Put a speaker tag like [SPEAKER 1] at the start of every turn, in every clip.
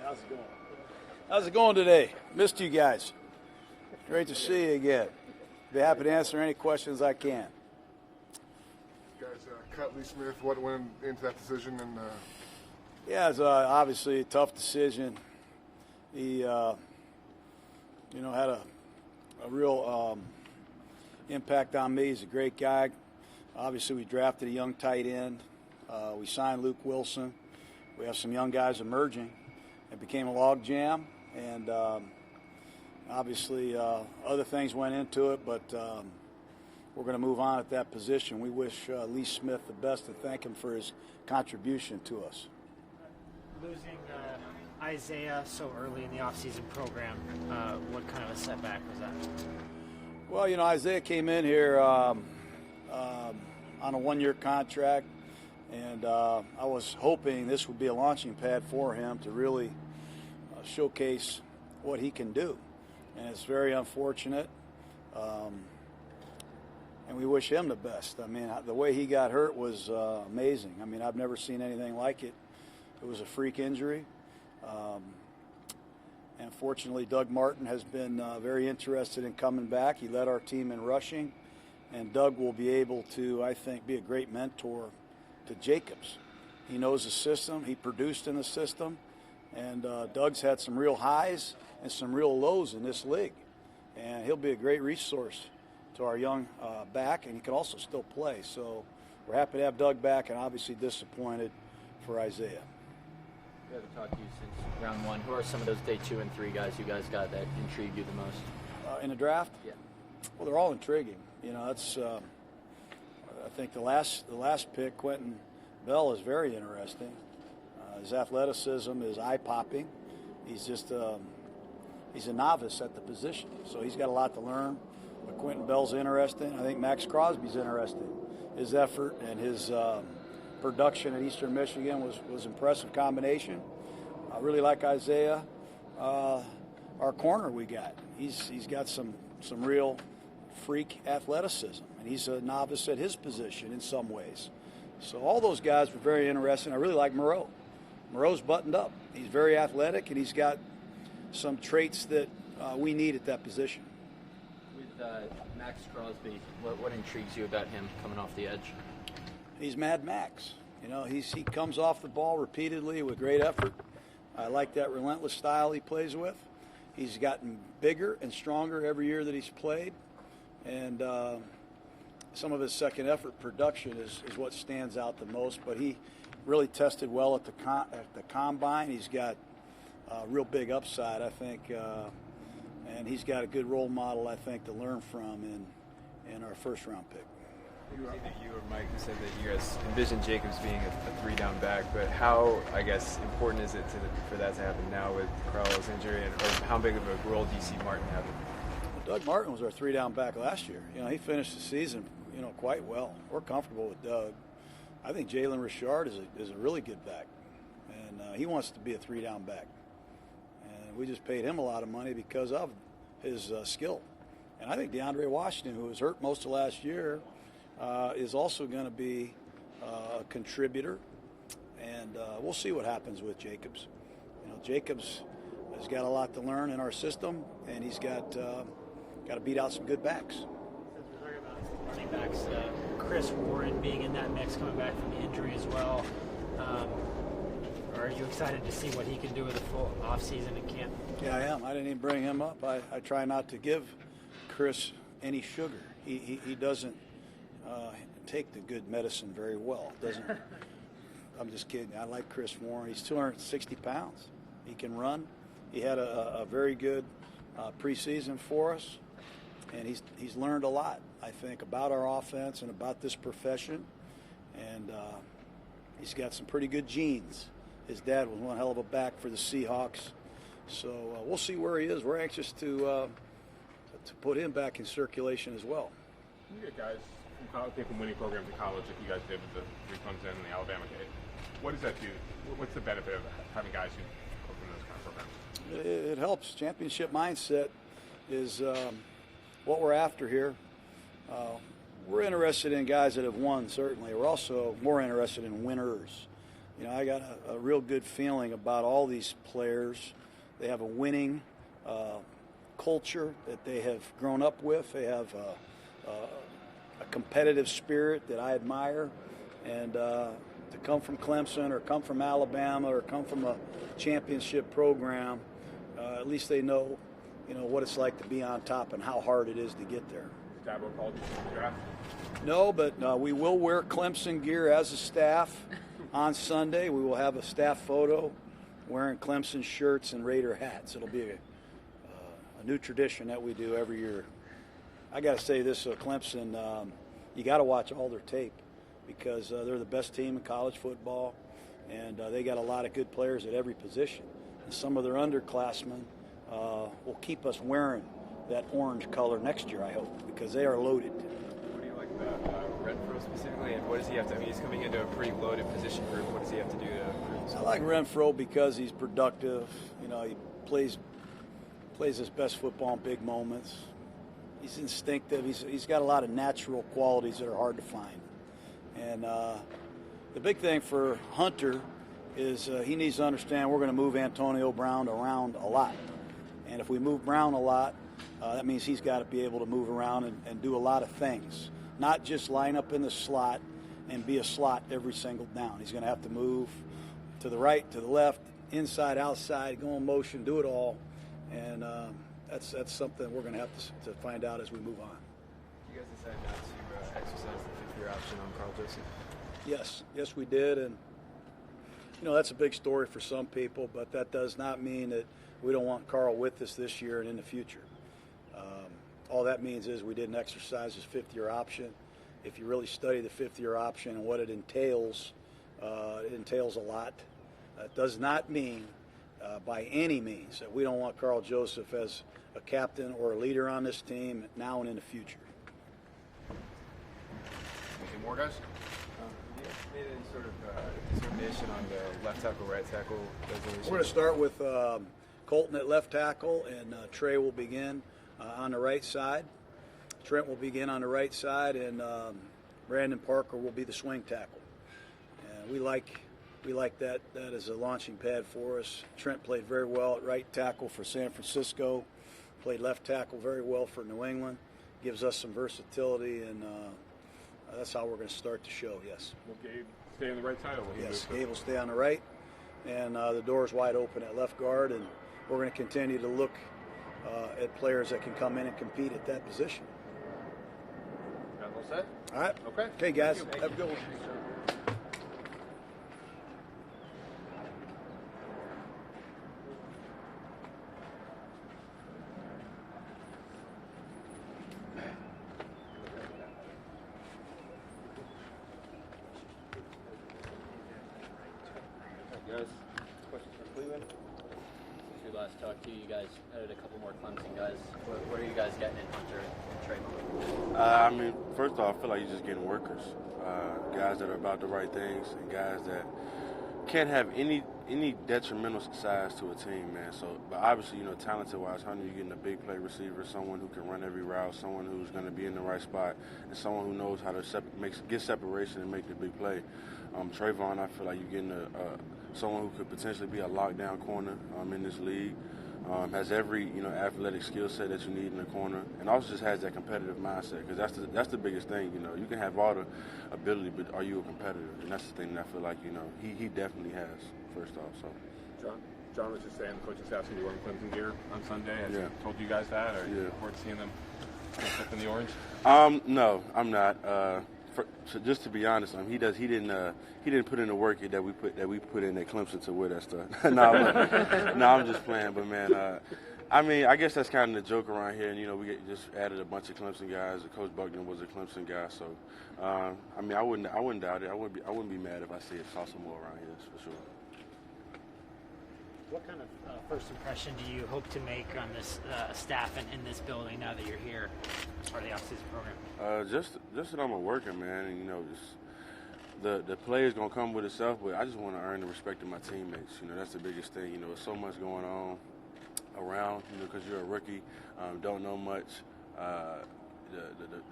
[SPEAKER 1] How's it going? How's it going today? Missed you guys. Great to see you again. Be happy to answer any questions I can.
[SPEAKER 2] You guys cut Lee Smith. What went into that decision? And
[SPEAKER 1] yeah, it's obviously a tough decision. He, had a real impact on me. He's a great guy. Obviously, we drafted a young tight end. We signed Luke Wilson. We have some young guys emerging. It became a log jam, and obviously other things went into it, but we're going to move on at that position. We wish Lee Smith the best and thank him for his contribution to us.
[SPEAKER 3] Losing Isaiah so early in the offseason program, what kind of a setback was that?
[SPEAKER 1] Well, Isaiah came in here on a one-year contract, and I was hoping this would be a launching pad for him to really showcase what he can do. And it's very unfortunate, and we wish him the best. I mean, the way he got hurt was amazing. I mean, I've never seen anything like it. It was a freak injury. And fortunately, Doug Martin has been very interested in coming back. He led our team in rushing, and Doug will be able to, I think, be a great mentor to Jacobs. He knows the system. He produced in the system, and Doug's had some real highs and some real lows in this league, and he'll be a great resource to our young back, and he can also still play. So we're happy to have Doug back, and obviously disappointed for Isaiah.
[SPEAKER 4] We haven't talked to you since round one. Who are some of those day 2 and 3 guys you guys got that intrigued you the most?
[SPEAKER 1] In the draft?
[SPEAKER 4] Yeah.
[SPEAKER 1] Well, they're all intriguing. That's I think the last pick, Quentin Bell, is very interesting. His athleticism is eye-popping. He's just he's a novice at the position, so he's got a lot to learn. But Quentin Bell's interesting. I think Maxx Crosby's interesting. His effort and his production at Eastern Michigan was impressive combination. I really like Isaiah. Our corner we got. He's got some real freak athleticism, and he's a novice at his position in some ways. So all those guys were very interesting. I really like Moreau. Moreau's buttoned up. He's very athletic, and he's got some traits that we need at that position.
[SPEAKER 4] With Maxx Crosby, what intrigues you about him coming off the edge?
[SPEAKER 1] He's Mad Max. He comes off the ball repeatedly with great effort. I like that relentless style he plays with. He's gotten bigger and stronger every year that he's played, and some of his second effort production is what stands out the most. But he really tested well at the combine. He's got a real big upside, I think, and he's got a good role model, I think, to learn from in our first-round pick.
[SPEAKER 5] I think that you or Mike said that you guys envisioned Jacobs being a three-down back, but how, I guess, important is it for that to happen now with Crowell's injury, or how big of a role do you see Martin having?
[SPEAKER 1] Well, Doug Martin was our three-down back last year. He finished the season, quite well. We're comfortable with Doug. I think Jalen Richard is a really good back, and he wants to be a three-down back. And we just paid him a lot of money because of his skill. And I think DeAndre Washington, who was hurt most of last year, is also going to be a contributor, and we'll see what happens with Jacobs. Jacobs has got a lot to learn in our system, and he's got to beat out some good backs.
[SPEAKER 3] Since we're talking about running backs, Chris Warren being in that mix, coming back from the injury as well. Are you excited to see what he can do with a full offseason in camp?
[SPEAKER 1] Yeah, I am. I didn't even bring him up. I try not to give Chris any sugar. He doesn't take the good medicine very well. I'm just kidding. I like Chris Warren. He's 260 pounds. He can run. He had a very good preseason for us, and he's learned a lot, I think, about our offense and about this profession. And he's got some pretty good genes. His dad was one hell of a back for the Seahawks. So we'll see where he is. We're anxious to put him back in circulation as well.
[SPEAKER 6] You get guys from winning programs in college, like you guys did with the 3 Clemson and the Alabama kid. What does that do? What's the benefit of having guys who come from those kind of programs?
[SPEAKER 1] It helps. Championship mindset is what we're after here. We're interested in guys that have won, certainly. We're also more interested in winners. I got a real good feeling about all these players. They have a winning culture that they have grown up with. They have a competitive spirit that I admire. And to come from Clemson or come from Alabama or come from a championship program, at least they know, what it's like to be on top and how hard it is to get there.
[SPEAKER 6] Dabo called you to the draft?
[SPEAKER 1] No, but we will wear Clemson gear as a staff on Sunday. We will have a staff photo wearing Clemson shirts and Raider hats. It'll be a new tradition that we do every year. I got to say this, Clemson, you got to watch all their tape because they're the best team in college football, and they got a lot of good players at every position. And some of their underclassmen will keep us wearing that orange color next year, I hope, because they are loaded.
[SPEAKER 5] What do you like about Renfrow specifically, and what does he have to? I mean, he's coming into a pretty loaded position group. What does he have to do to improve himself?
[SPEAKER 1] I like Renfrow because he's productive. He plays his best football in big moments. He's instinctive. He's got a lot of natural qualities that are hard to find. And the big thing for Hunter is he needs to understand we're going to move Antonio Brown around a lot. And if we move Brown a lot, that means he's got to be able to move around and do a lot of things, not just line up in the slot and be a slot every single down. He's going to have to move to the right, to the left, inside, outside, go in motion, do it all. And that's something we're going to have to find out as we move on.
[SPEAKER 5] You guys decided not to exercise the fifth-year option on Carl Joseph?
[SPEAKER 1] Yes, we did. And, that's a big story for some people, but that does not mean that we don't want Carl with us this year and in the future. All that means is we didn't exercise his fifth-year option. If you really study the fifth-year option and what it entails a lot. It does not mean by any means that we don't want Carl Joseph as a captain or a leader on this team now and in the future.
[SPEAKER 6] Anything more, guys?
[SPEAKER 5] You made any sort of determination on the left tackle, right tackle designation?
[SPEAKER 1] We're going to start with Colton at left tackle, and Trey will begin on the right side. Trent will begin on the right side, and Brandon Parker will be the swing tackle. And we like that as a launching pad for us. Trent played very well at right tackle for San Francisco, played left tackle very well for New England, gives us some versatility, and that's how we're going to start the show, yes.
[SPEAKER 6] Will Gabe stay on the right side? Or will he
[SPEAKER 1] Yes,
[SPEAKER 6] move
[SPEAKER 1] Gabe will stay on the right, and the door's wide open at left guard, and we're going to continue to look at players that can come in and compete at that position.
[SPEAKER 6] Got all set?
[SPEAKER 1] All right?
[SPEAKER 6] Okay.
[SPEAKER 1] Okay, guys, have a good one.
[SPEAKER 6] Guys, questions for Clelin?
[SPEAKER 4] Since we last talked to you, you guys added a couple more Clemson guys. What are you guys getting in Hunter and Trayvon?
[SPEAKER 7] First off, I feel like you're just getting workers, guys that are about the right things, and guys that can't have any detrimental size to a team, man. So, but obviously, talented-wise, Hunter, you're getting a big play receiver, someone who can run every route, someone who's going to be in the right spot, and someone who knows how to get separation and make the big play. Trayvon, I feel like you're getting someone who could potentially be a lockdown corner in this league. Has every athletic skill set that you need in the corner, and also just has that competitive mindset, because that's the biggest thing. You can have all the ability, but are you a competitor? And that's the thing that I feel like he definitely has. First off, so.
[SPEAKER 6] John was just saying the coaching staff's going to be wearing Clemson gear on Sunday. Has he
[SPEAKER 7] Yeah.
[SPEAKER 6] told you guys that, or you look forward to seeing them up in the orange?
[SPEAKER 7] No, I'm not. So just to be honest, he didn't put in the work that we put in at Clemson to wear that stuff. No, I'm just playing. But man, I guess that's kind of the joke around here. And we just added a bunch of Clemson guys. Coach Buckner was a Clemson guy, so I wouldn't doubt it. I wouldn't be mad if I saw some more around here, for sure.
[SPEAKER 3] What kind of first impression do you hope to make on this staff and in this building now that you're here as part of the offseason program?
[SPEAKER 7] Just that I'm a worker, man, and just the play is gonna come with itself, but I just want to earn the respect of my teammates. That's the biggest thing. There's so much going on around, because you're a rookie, don't know much.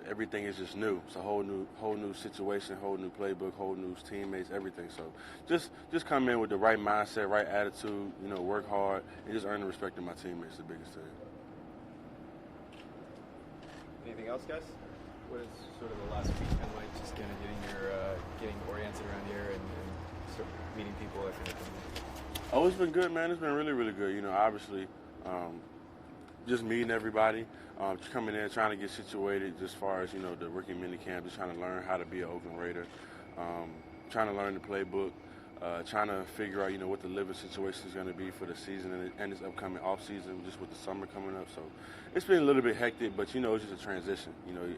[SPEAKER 7] everything is just new. It's a whole new situation, whole new playbook, whole new teammates, everything. So just come in with the right mindset, right attitude, work hard, and just earn the respect of my teammates, the biggest thing.
[SPEAKER 5] Anything else, guys? What is sort of the last week been like? Just kind of getting oriented around here and sort of meeting people, that kind of thing.
[SPEAKER 7] Oh, it's been good, man. It's been really, really good. Obviously, just meeting everybody, just coming in, trying to get situated, just as far as the rookie minicamp, just trying to learn how to be an Oakland Raider, trying to learn the playbook, trying to figure out what the living situation is going to be for the season and this upcoming off season, just with the summer coming up. So it's been a little bit hectic, but it's just a transition.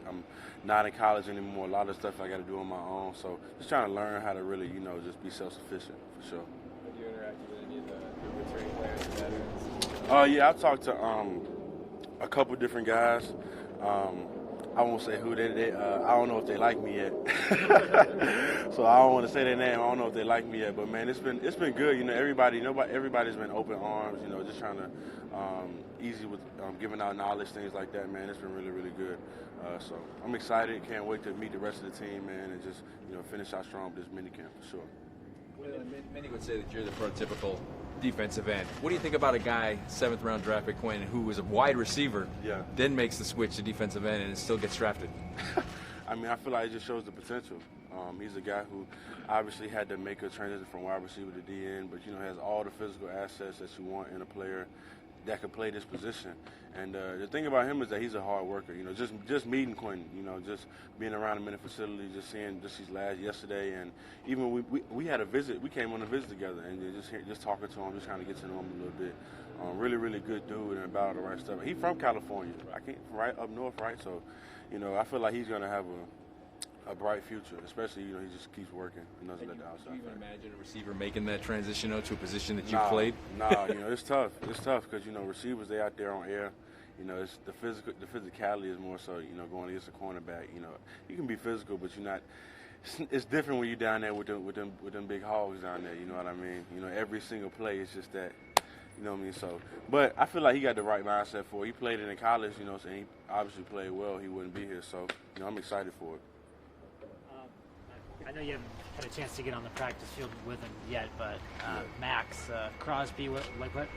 [SPEAKER 7] I'm not in college anymore. A lot of stuff I got to do on my own. So just trying to learn how to really just be self-sufficient for sure.
[SPEAKER 5] Have you interacted with any of the returning players or veterans?
[SPEAKER 7] Yeah, I've talked to a couple different guys. I won't say who they I don't know if they like me yet. So I don't want to say their name. I don't know if they like me yet. But man, it's been good. Everybody's been open arms. Just trying to easy with giving out knowledge, things like that. Man, it's been really, really good. So I'm excited. Can't wait to meet the rest of the team, man, and just finish out strong with this minicamp for sure.
[SPEAKER 8] Many would say that you're the prototypical defensive end. What do you think about a guy, 7th round draft pick Quinn, who was a wide receiver, then makes the switch to defensive end and still gets drafted?
[SPEAKER 7] I mean, I feel like it just shows the potential. He's a guy who obviously had to make a transition from wide receiver to DN, but has all the physical assets that you want in a player that could play this position. And the thing about him is that he's a hard worker. Just meeting Quentin, just being around him in the facility, just seeing his yesterday, and even we had a visit. We came on a visit together, and just talking to him, just trying to get to know him a little bit. Really, really good dude and about the right stuff. He's from California, right up north, right? So, I feel like he's gonna have a bright future, especially he just keeps working and doesn't let the outside.
[SPEAKER 8] Do you even imagine a receiver making that transition to a position that you
[SPEAKER 7] Nah,
[SPEAKER 8] played?
[SPEAKER 7] Nah, it's tough. It's tough because receivers, they out there on air. It's the physicality is more so going against a cornerback. You can be physical, but you're not. It's different when you're down there with them big hogs down there. You know what I mean? Every single play is just that. You know what I mean? So, but I feel like he got the right mindset for it. He played it in college, so he obviously played well. He wouldn't be here, so I'm excited for it.
[SPEAKER 3] I know you haven't had a chance to get on the practice field with him yet, but Maxx Crosby, what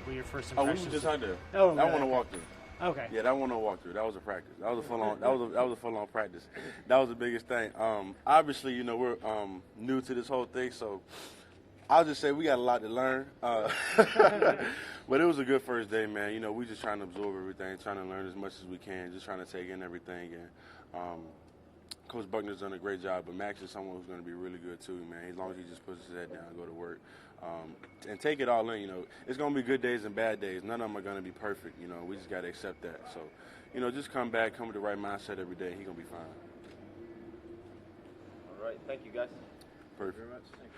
[SPEAKER 3] were your first impressions?
[SPEAKER 7] Oh, we were just out there.
[SPEAKER 3] Oh,
[SPEAKER 7] that one I walked through.
[SPEAKER 3] Okay.
[SPEAKER 7] Yeah, that one I walked through. That was a practice. That was a full on. That was a full on practice. That was the biggest thing. Obviously, we're new to this whole thing, so I'll just say we got a lot to learn. But it was a good first day, man. We just trying to absorb everything, trying to learn as much as we can, just trying to take in everything. And Coach Buckner's done a great job, but Maxx is someone who's going to be really good too, man. As long as he just puts his head down and go to work and take it all in. It's going to be good days and bad days. None of them are going to be perfect. We just got to accept that. So, just come back, come with the right mindset every day. He's going to be fine.
[SPEAKER 4] All right. Thank you, guys.
[SPEAKER 7] Perfect.
[SPEAKER 4] Thank you very much. Thanks,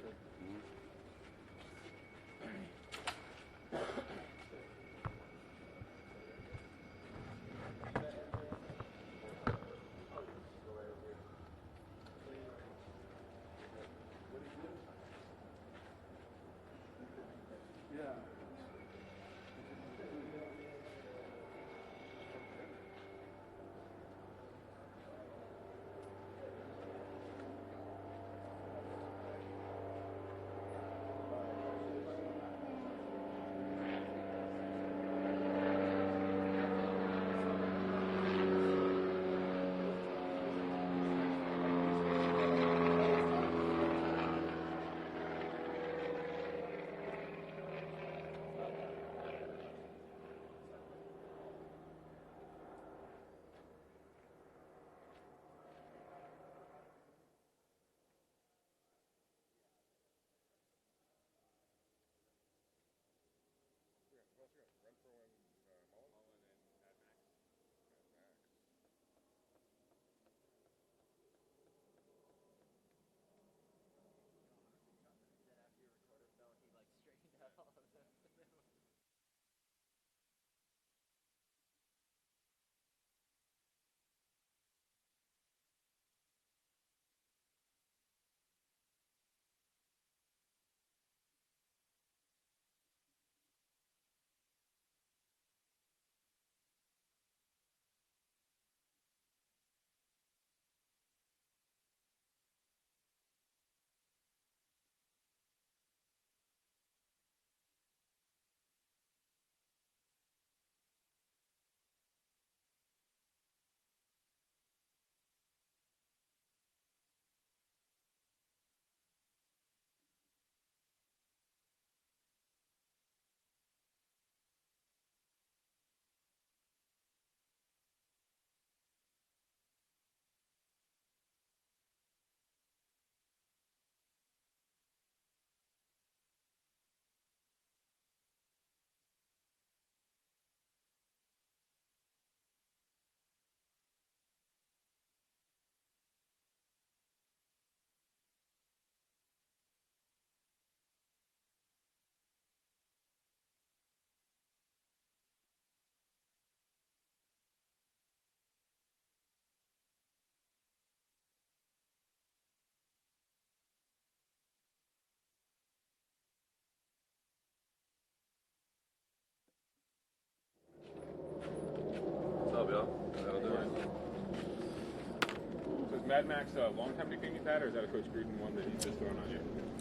[SPEAKER 6] that, Max, a long-time nickname you've had, or is that a Coach Gruden one that he's just throwing on you?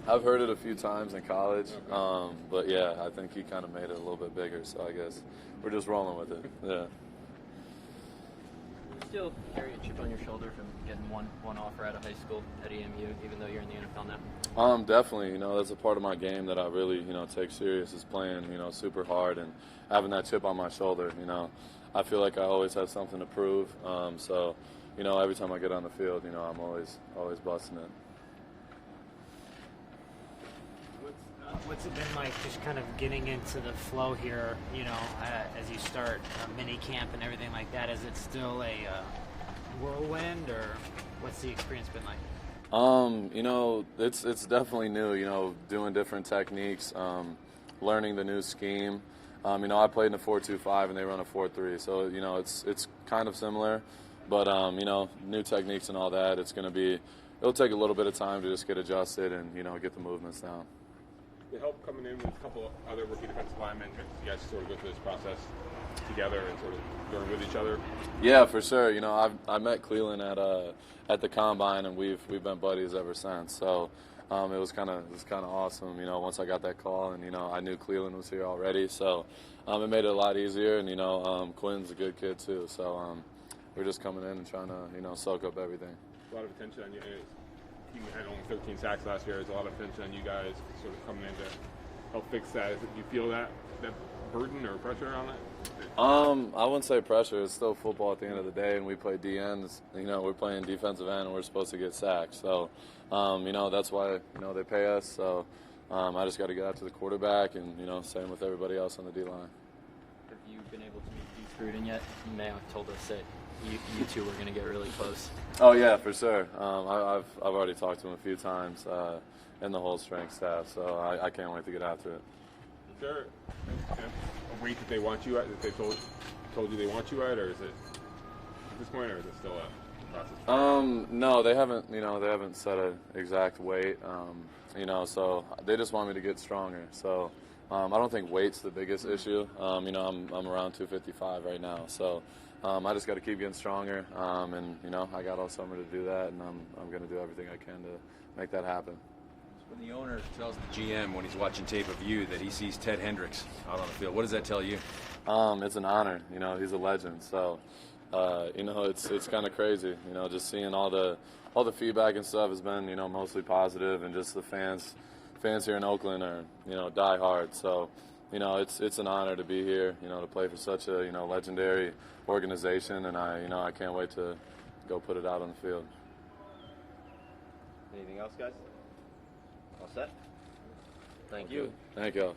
[SPEAKER 9] I've heard it a few times in college, but yeah, I think he kind of made it a little bit bigger, so I guess we're just rolling with it. Yeah.
[SPEAKER 4] Still carry a chip on your shoulder from getting one offer out of high school at EMU, even though you're in the NFL now?
[SPEAKER 9] Definitely. That's a part of my game that I really, take serious is playing, super hard and having that chip on my shoulder. I feel like I always have something to prove. So, every time I get on the field, I'm always busting it.
[SPEAKER 3] What's it been like just kind of getting into the flow here, as you start Minicamp and everything like that? Is it still a whirlwind, or what's the experience been like?
[SPEAKER 9] It's definitely new, doing different techniques, learning the new scheme. I played in a 4-2-5 and they run a 4-3, so, it's kind of similar, but, new techniques and all that, it'll take a little bit of time to just get adjusted and, get the movements down.
[SPEAKER 6] The help coming in with a couple of other rookie defensive linemen, you guys sort of go through this process together and sort of learn with each other?
[SPEAKER 9] Yeah, for sure. I met Clelin at the combine, and we've been buddies ever since. So it was kind of awesome. Once I got that call, and I knew Clelin was here already, so it made it a lot easier. And Quinn's a good kid too, so we're just coming in and trying to soak up everything.
[SPEAKER 6] A lot of attention on you. You had only 13 sacks last year. There's a lot of attention on you guys sort of coming in to help fix that. Do you feel that burden or pressure on it?
[SPEAKER 9] I wouldn't say pressure. It's still football at the end of the day, and we play D ends. We're playing defensive end, and we're supposed to get sacked. So, that's why they pay us. So, I just got to get out to the quarterback, and same with everybody else on the D line.
[SPEAKER 4] Have you been able to meet Gruden yet? You may have told us that you two were going to get really close.
[SPEAKER 9] Oh yeah, for sure. I've already talked to him a few times, and the whole strength staff. So I can't wait to get after it.
[SPEAKER 6] Is there a weight that they want you at, that they told you they want you at, or is it at this point, or is it still a process?
[SPEAKER 9] No, they haven't. They haven't set an exact weight. So they just want me to get stronger. So I don't think weight's the biggest issue. I'm around 255 right now. So. I just got to keep getting stronger, and I got all summer to do that, and I'm going to do everything I can to make that happen.
[SPEAKER 8] When the owner tells the GM when he's watching tape of you that he sees Ted Hendricks out on the field, what does that tell you?
[SPEAKER 9] It's an honor. He's a legend. So, it's kind of crazy. Just seeing all the feedback and stuff has been mostly positive, and just the fans here in Oakland are die hard. So. It's an honor to be here, to play for such a, legendary organization, and I can't wait to go put it out on the field.
[SPEAKER 10] Anything else, guys? All set?
[SPEAKER 4] Thank you.
[SPEAKER 9] Thank you.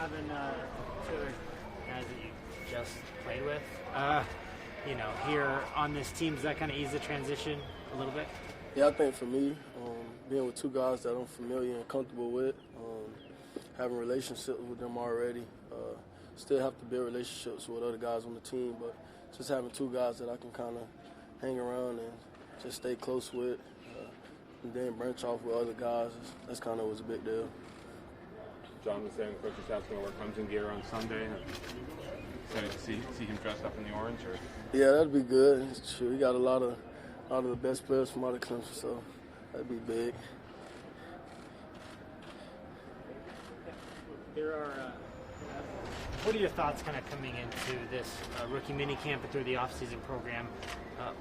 [SPEAKER 3] having two other guys that you just played with, here on this team, does that kind of ease the transition a little bit?
[SPEAKER 11] Yeah, I think for me, being with two guys that I'm familiar and comfortable with, having relationships with them already, still have to build relationships with other guys on the team, but just having two guys that I can kind of hang around and just stay close with, and then branch off with other guys, that's kind of was a big deal.
[SPEAKER 6] John was saying Coach Staff's going to wear Clemson gear on Sunday. Excited to see him dressed up in the orange? Or?
[SPEAKER 11] Yeah, that'd be good. Sure, we got a lot of the best players from out of Clemson, so that'd be big.
[SPEAKER 3] What are your thoughts kind of coming into this rookie minicamp and through the offseason program?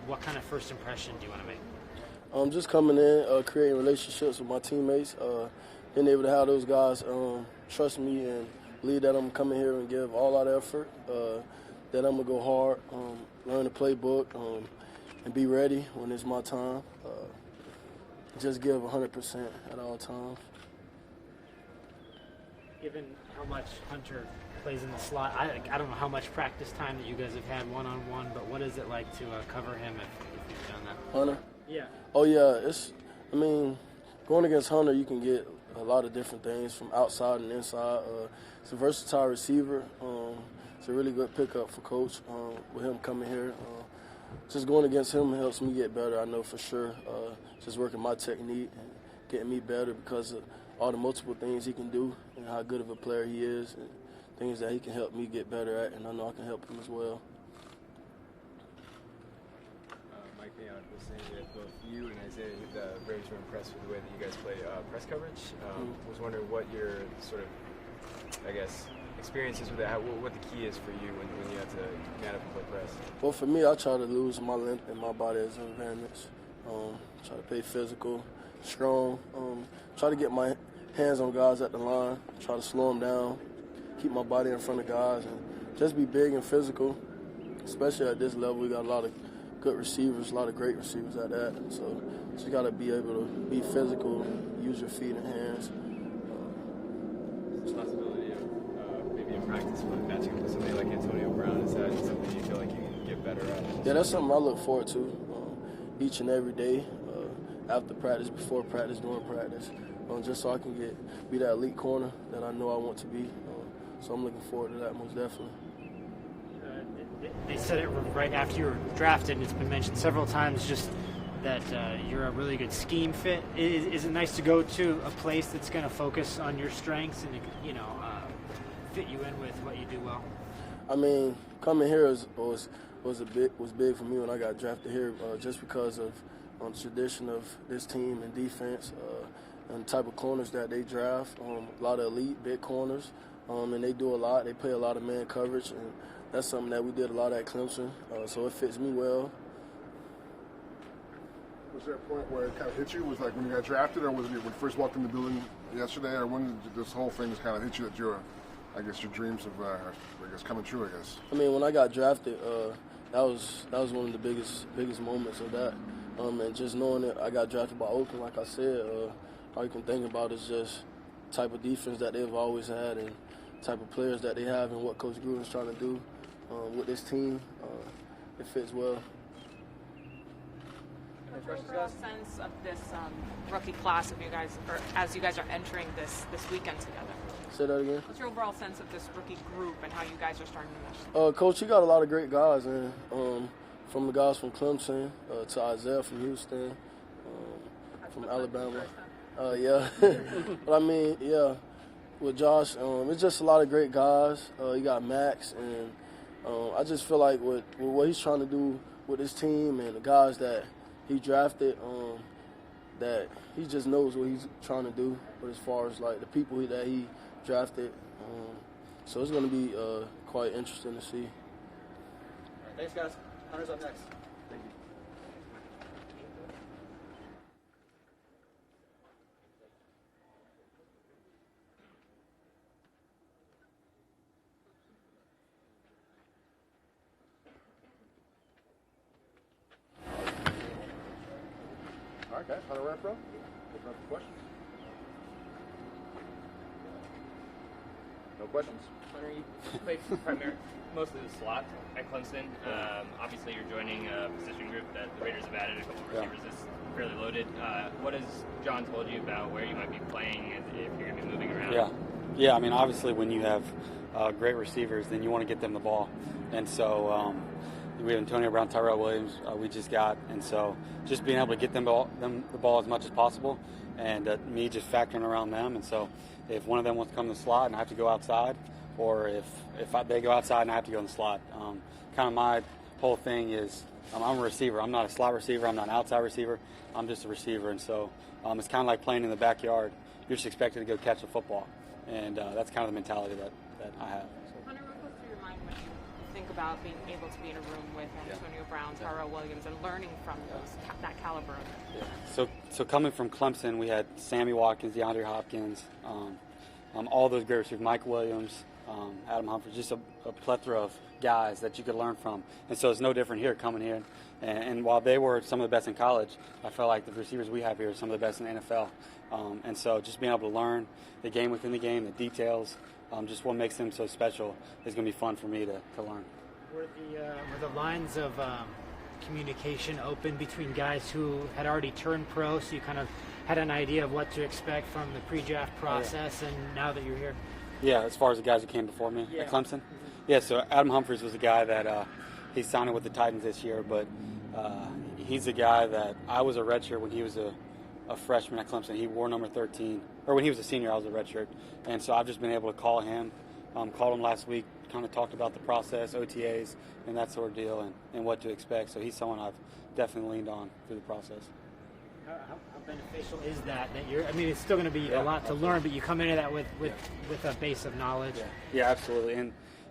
[SPEAKER 3] What kind of first impression do you want to make?
[SPEAKER 11] Just coming in, creating relationships with my teammates, being able to have those guys trust me and believe that I'm coming here and give all out effort, that I'm going to go hard, learn the playbook, and be ready when it's my time. Just give 100% at all times.
[SPEAKER 3] Given how much Hunter plays in the slot, I don't know how much practice time that you guys have had one-on-one, but what is it like to cover him if you've done that?
[SPEAKER 11] Hunter?
[SPEAKER 3] Yeah.
[SPEAKER 11] Oh, yeah. Going against Hunter, you can get a lot of different things from outside and inside. It's a versatile receiver. It's a really good pickup for Coach with him coming here. Just going against him helps me get better, I know for sure. Just working my technique and getting me better because of all the multiple things he can do and how good of a player he is and things that he can help me get better at, and I know I can help him as well.
[SPEAKER 5] Mike Beyond was saying that both you and Isaiah, the Braves were impressed with the way that you guys play press coverage. Was wondering what your sort of, experiences with that, what the key is for you when you have to man up and play press.
[SPEAKER 11] Well, for me, I try to lose my length and my body as an advantage. Try to play physical, strong. Try to get my hands on guys at the line. Try to slow them down. Keep my body in front of guys and just be big and physical. Especially at this level, we got a lot of good receivers, a lot of great receivers at that. So you got to be able to be physical, use your feet and hands.
[SPEAKER 5] Responsibility of maybe in practice when matching up with somebody like Antonio Brown, is that something you feel like you can get better at?
[SPEAKER 11] Yeah, that's something I look forward to each and every day, after practice, before practice, during practice, just so I can be that elite corner that I know I want to be. So I'm looking forward to that most definitely.
[SPEAKER 3] They said it right after you were drafted, and it's been mentioned several times, just that you're a really good scheme fit. Is it nice to go to a place that's going to focus on your strengths and fit you in with what you do well?
[SPEAKER 11] Coming here was big for me when I got drafted here, just because of the tradition of this team and defense and the type of corners that they draft. A lot of elite big corners, and they do a lot. They play a lot of man coverage, and that's something that we did a lot at Clemson, so it fits me well.
[SPEAKER 2] Was there a point where it kind of hit you? Was it like when you got drafted, or was it when you first walked in the building yesterday, or when did this whole thing just kind of hit you that your dreams of, coming true, I guess?
[SPEAKER 11] When I got drafted, that was one of the biggest moments of that. And just knowing that I got drafted by Oakland, like I said, all you can think about is just the type of defense that they've always had and the type of players that they have and what Coach Gruden's trying to do with this team. It fits well.
[SPEAKER 12] What's your overall sense of this rookie class of you guys, or as you guys are entering this weekend together?
[SPEAKER 11] Say that again?
[SPEAKER 12] What's your overall sense of this rookie group and how you guys are starting to mesh?
[SPEAKER 11] Coach, he got a lot of great guys, and from the guys from Clemson to Isaiah from Houston, from Alabama. Yeah. But with Josh, it's just a lot of great guys. You got Maxx, and I just feel like with what he's trying to do with his team and the guys that he drafted, that he just knows what he's trying to do. But as far as like the people that he drafted, so it's going to be quite interesting to see.
[SPEAKER 10] All right, thanks, guys. Hunter's up next. Thank you.
[SPEAKER 2] All right, guys. Hunter Renfrow. Open up for questions.
[SPEAKER 6] No questions.
[SPEAKER 13] Hunter, you played mostly the slot at Clemson. Obviously, you're joining a position group that the Raiders have added a couple of receivers that's fairly loaded. What has John told you about where you might be playing if you're going to be moving around?
[SPEAKER 14] Yeah. I mean, obviously, when you have great receivers, then you want to get them the ball. And so we have Antonio Brown, Tyrell Williams we just got. And so just being able to get them the ball as much as possible and me just factoring around them. And so if one of them wants to come to the slot and I have to go outside, or if they go outside and I have to go in the slot. Kind of my whole thing is I'm a receiver. I'm not a slot receiver. I'm not an outside receiver. I'm just a receiver. And so it's kind of like playing in the backyard. You're just expected to go catch a football. And that's kind of the mentality that I have. So.
[SPEAKER 12] Hunter, what goes through your mind when you think about being able to be in a room with Antonio Brown, Ferrell Williams, and learning from that caliber of it?
[SPEAKER 14] So coming from Clemson, we had Sammy Watkins, DeAndre Hopkins, all those great receivers, Mike Williams, Adam Humphries, just a plethora of guys that you could learn from. And so it's no different here coming here. And while they were some of the best in college, I felt like the receivers we have here are some of the best in the NFL. And so just being able to learn the game within the game, the details, just what makes them so special is going to be fun for me to learn.
[SPEAKER 3] Were the lines of communication open between guys who had already turned pro, so you kind of had an idea of what to expect from the pre-draft process, and now that you're here?
[SPEAKER 14] Yeah, as far as the guys who came before me at Clemson? Yeah, so Adam Humphries was a guy that he signed with the Titans this year, but he's a guy that I was a redshirt when he was a freshman at Clemson. He wore number 13. Or when he was a senior, I was a redshirt. And so I've just been able to call him. Called him last week, kind of talked about the process, OTAs, and that sort of deal, and what to expect. So he's someone I've definitely leaned on through the process.
[SPEAKER 3] How beneficial is that you're? I mean, it's still going to be a lot to learn, but you come into that with a base of knowledge.
[SPEAKER 14] Yeah, absolutely.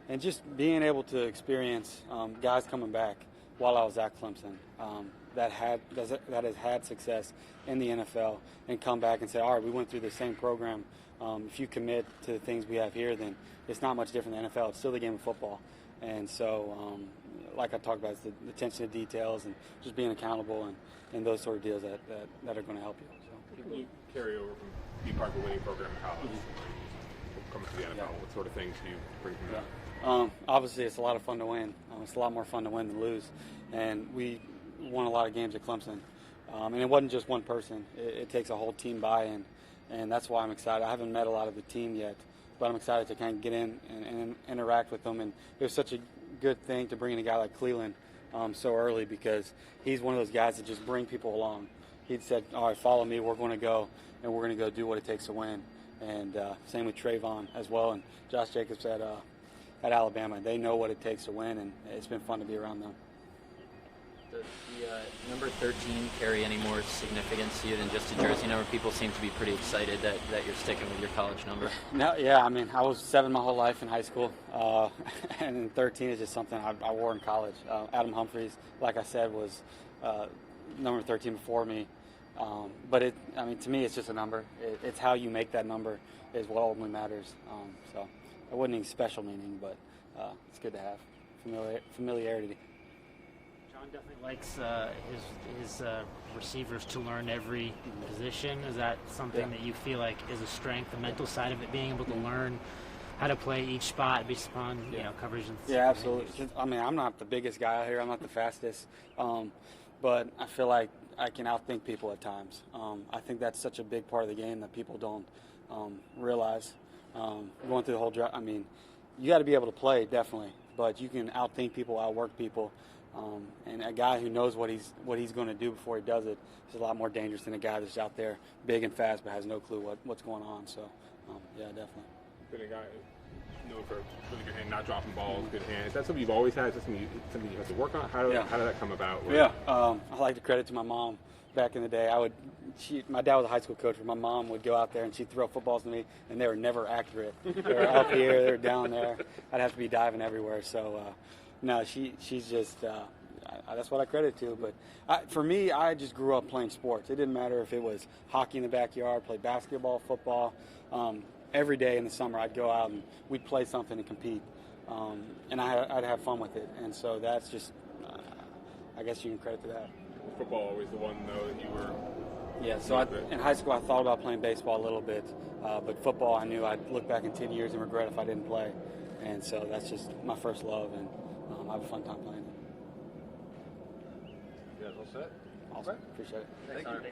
[SPEAKER 14] And just being able to experience guys coming back while I was at Clemson that has had success in the NFL and come back and say, all right, we went through the same program. If you commit to the things we have here, then it's not much different than the NFL. It's still the game of football. And so, like I talked about, it's the attention to details and just being accountable and those sort of deals that are going to help you. So.
[SPEAKER 6] People carry over from being part of a winning program in college, coming to the NFL. What sort of things do you bring from that?
[SPEAKER 14] Obviously, it's a lot of fun to win. It's a lot more fun to win than lose. And we won a lot of games at Clemson. And it wasn't just one person. It takes a whole team buy-in. And that's why I'm excited. I haven't met a lot of the team yet, but I'm excited to kind of get in and interact with them. And it was such a good thing to bring in a guy like Clelin so early, because he's one of those guys that just bring people along. He'd said, all right, follow me. We're going to go, and we're going to go do what it takes to win. And same with Trayvon as well, and Josh Jacobs at Alabama. They know what it takes to win, and it's been fun to be around them.
[SPEAKER 4] Does the number 13 carry any more significance to you than just a jersey number? People seem to be pretty excited that you're sticking with your college number.
[SPEAKER 14] No, yeah, I mean, I was 7 my whole life in high school, and then 13 is just something I wore in college. Adam Humphries, like I said, was number 13 before me. But to me, it's just a number. It's how you make that number is what ultimately matters. So it wasn't any special meaning, but it's good to have familiarity.
[SPEAKER 3] John definitely likes his receivers to learn every position. Is that something that you feel like is a strength, the mental side of it, being able to learn how to play each spot based upon coverage and
[SPEAKER 14] Yeah, absolutely. I mean, I'm not the biggest guy out here. I'm not the fastest, but I feel like I can outthink people at times. I think that's such a big part of the game that people don't realize. Going through the whole draft, I mean, you got to be able to play, definitely, but you can outthink people, outwork people. And a guy who knows what he's going to do before he does it is a lot more dangerous than a guy that's out there big and fast but has no clue what's going on. So, yeah, definitely.
[SPEAKER 6] Been a guy known for really good hand, not dropping balls, good hand. Is that something you've always had? Is that something you have to work on? How did that come about?
[SPEAKER 14] I like to credit to my mom. Back in the day, my dad was a high school coach, but my mom would go out there and she'd throw footballs to me, and they were never accurate. They were up here, they were down there. I'd have to be diving everywhere. So, no, she's just that's what I credit to. But for me, I just grew up playing sports. It didn't matter if it was hockey in the backyard, play basketball, football. Every day in the summer, I'd go out and we'd play something and compete, and I'd have fun with it. And so that's just, I guess you can credit to that.
[SPEAKER 6] Was football always the one, though, that you were
[SPEAKER 14] Yeah, so in high school I thought about playing baseball a little bit, but football I knew I'd look back in 10 years and regret if I didn't play. And so that's just my first love, and I have a fun time playing it.
[SPEAKER 8] You guys all set?
[SPEAKER 14] Awesome. Appreciate it.
[SPEAKER 13] Thanks, Hunter.